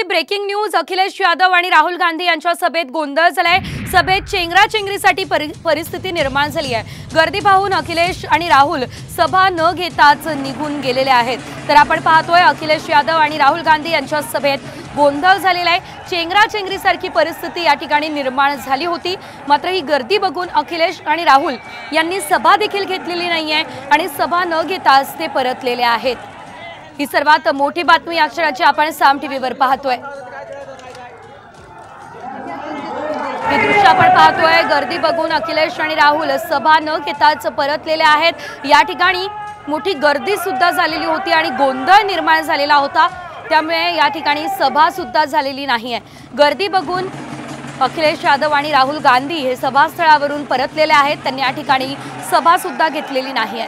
मोठी breaking news. Akhilesh Yadav आणि राहुल गांधी यांच्या सभेत गोंधळ झालाय। सभेत चेंगराचेंगरीसाठी परिस्थिती निर्माण झाली आहे। गर्दी पाहून अखिलेश आणि राहुल सभा न घेताच निघून गेलेले आहेत। तर आपण पाहतोय अखिलेश यादव आणि राहुल गांधी यांच्या सभेत गोंधळ झालेला आहे। चेंगराचेंगरीसारखी परिस्थिती या ठिकाणी निर्माण झाली होती। मात्र ही गर्दी बघून अखिलेश आणि राहुल यांनी सभा देखील घेतलेली नाहीये आणि सभा न घेताच ते परतलेले आहेत। ही सर्वात मोठी बातमी या क्षणाची आपण साम टीव्हीवर पाहतोय। हे दृश्य आपण पाहतोय। गर्दी बघून अखिलेश आणि राहुल सभा न घेताच परतलेले आहेत। या ठिकाणी मोठी गर्दी सुद्धा झालेली होती आणि गोंधळ निर्माण झालेला होता। त्यामुळे या ठिकाणी सभा सुद्धा झालेली नाहीये। गर्दी बघून अखिलेश यादव आणि राहुल गांधी हे सभास्थळावरून परतलेले आहेत। त्यांनी या ठिकाणी सभा सुद्धा घेतलेली नाहीये।